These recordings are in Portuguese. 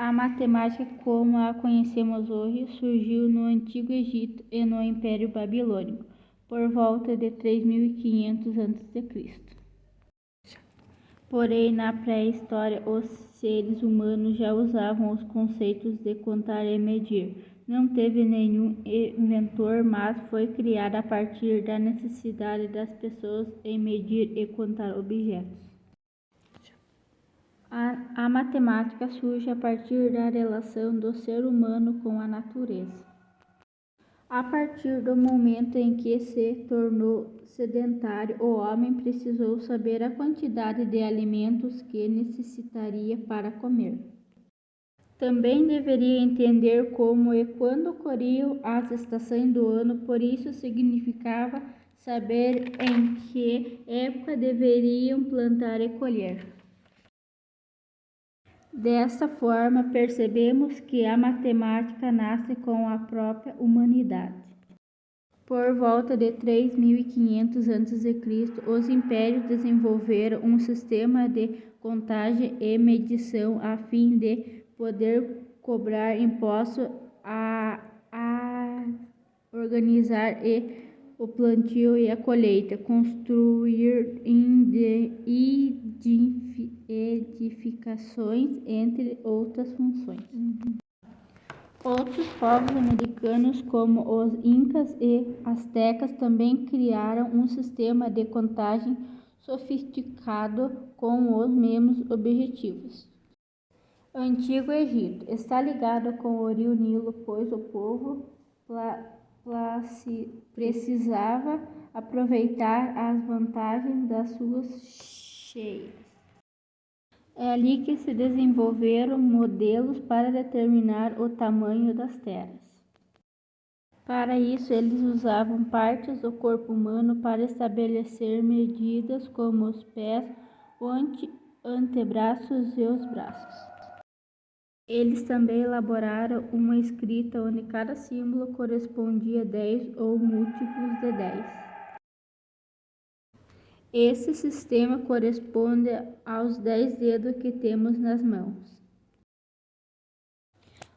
A matemática como a conhecemos hoje surgiu no Antigo Egito e no Império Babilônico, por volta de 3500 a.C. Porém, na pré-história, os seres humanos já usavam os conceitos de contar e medir. Não teve nenhum inventor, mas foi criada a partir da necessidade das pessoas em medir e contar objetos. A matemática surge a partir da relação do ser humano com a natureza. A partir do momento em que se tornou sedentário, o homem precisou saber a quantidade de alimentos que necessitaria para comer. Também deveria entender como e quando ocorriam as estações do ano, por isso significava saber em que época deveriam plantar e colher. Desta forma, percebemos que a matemática nasce com a própria humanidade. Por volta de 3500 a.C., os impérios desenvolveram um sistema de contagem e medição a fim de poder cobrar impostos, a organizar o plantio e a colheita, construir edificações, entre outras funções. Outros povos americanos, como os incas e astecas, também criaram um sistema de contagem sofisticado com os mesmos objetivos. Antigo Egito está ligado com o rio Nilo, pois o povo precisava aproveitar as vantagens das suas cheias. É ali que se desenvolveram modelos para determinar o tamanho das terras. Para isso, eles usavam partes do corpo humano para estabelecer medidas como os pés, os antebraços e os braços. Eles também elaboraram uma escrita onde cada símbolo correspondia a 10 ou múltiplos de 10. Esse sistema corresponde aos 10 dedos que temos nas mãos.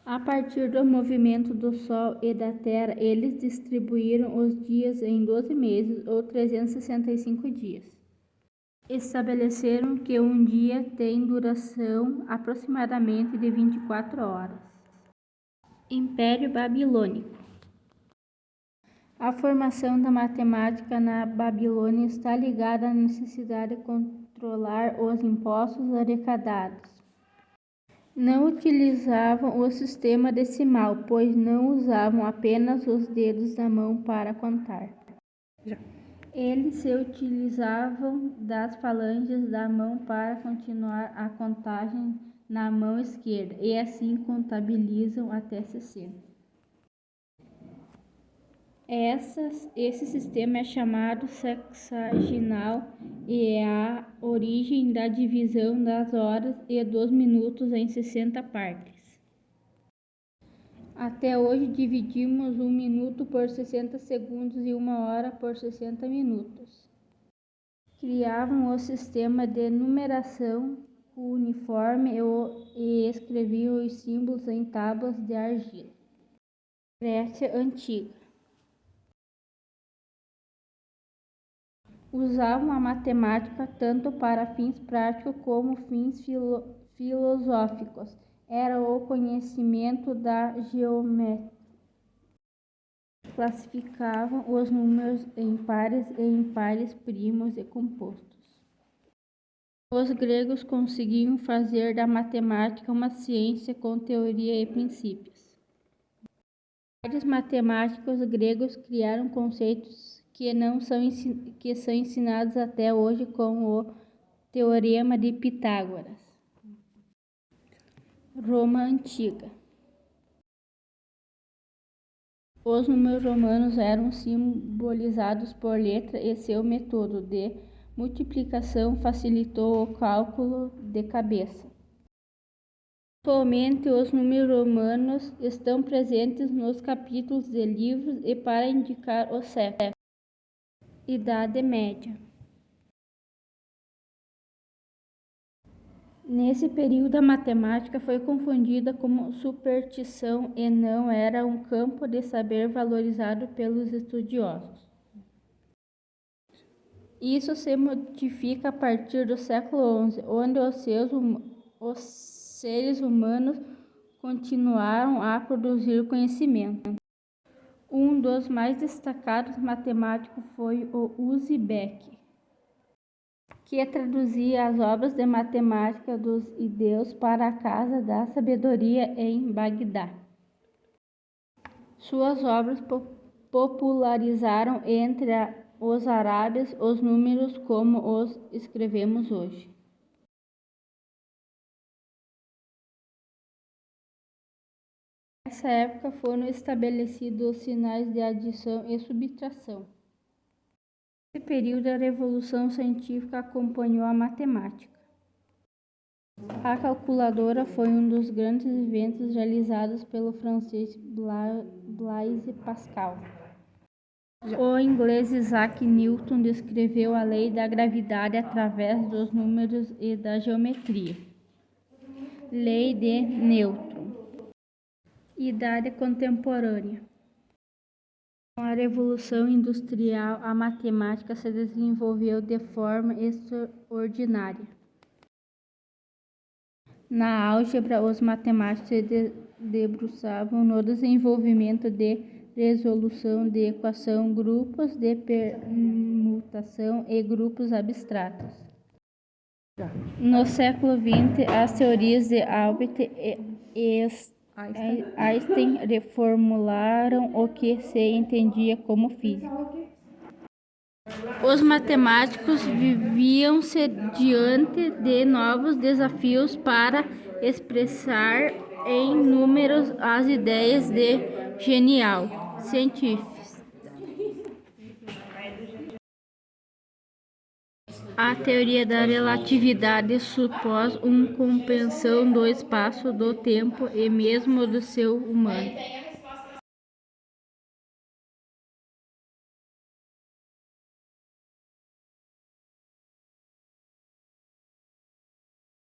A partir do movimento do Sol e da Terra, eles distribuíram os dias em 12 meses ou 365 dias. Estabeleceram que um dia tem duração aproximadamente de 24 horas. Império Babilônico. A formação da matemática na Babilônia está ligada à necessidade de controlar os impostos arrecadados. Não utilizavam o sistema decimal, pois não usavam apenas os dedos da mão para contar. Eles se utilizavam das falanges da mão para continuar a contagem na mão esquerda e assim contabilizam até 60. Esse sistema é chamado sexaginal e é a origem da divisão das horas e dos minutos em 60 partes. Até hoje dividimos 1 minuto por 60 segundos e 1 hora por 60 minutos. Criavam o sistema de numeração uniforme e escreviam os símbolos em tábuas de argila. Grécia Antiga. Usavam a matemática tanto para fins práticos como fins filosóficos. Era o conhecimento da geometria. Classificavam os números em pares e impares, primos e compostos. Os gregos conseguiam fazer da matemática uma ciência com teoria e princípios. Vários matemáticos gregos criaram conceitos que são ensinados até hoje, como o Teorema de Pitágoras. Roma Antiga. Os números romanos eram simbolizados por letra e seu método de multiplicação facilitou o cálculo de cabeça. Atualmente, os números romanos estão presentes nos capítulos de livros e para indicar o século. Idade Média. Nesse período, a matemática foi confundida como superstição e não era um campo de saber valorizado pelos estudiosos. Isso se modifica a partir do século XI, onde os seres humanos continuaram a produzir conhecimento. Um dos mais destacados matemáticos foi o Uzbek, que traduzia as obras de matemática dos judeus para a Casa da Sabedoria em Bagdá. Suas obras popularizaram entre os árabes os números como os escrevemos hoje. Nessa época foram estabelecidos os sinais de adição e subtração. Nesse período, a revolução científica acompanhou a matemática. A calculadora foi um dos grandes inventos realizados pelo francês Blaise Pascal. O inglês Isaac Newton descreveu a lei da gravidade através dos números e da geometria. Lei de Newton. Idade contemporânea. Com a Revolução Industrial, a matemática se desenvolveu de forma extraordinária. Na álgebra, os matemáticos se debruçavam no desenvolvimento de resolução de equação, grupos de permutação e grupos abstratos. No século XX, as teorias de Albert e Einstein reformularam o que se entendia como física. Os matemáticos viam-se diante de novos desafios para expressar em números as ideias de genial científicos. A teoria da relatividade supôs uma compreensão do espaço, do tempo e mesmo do ser humano.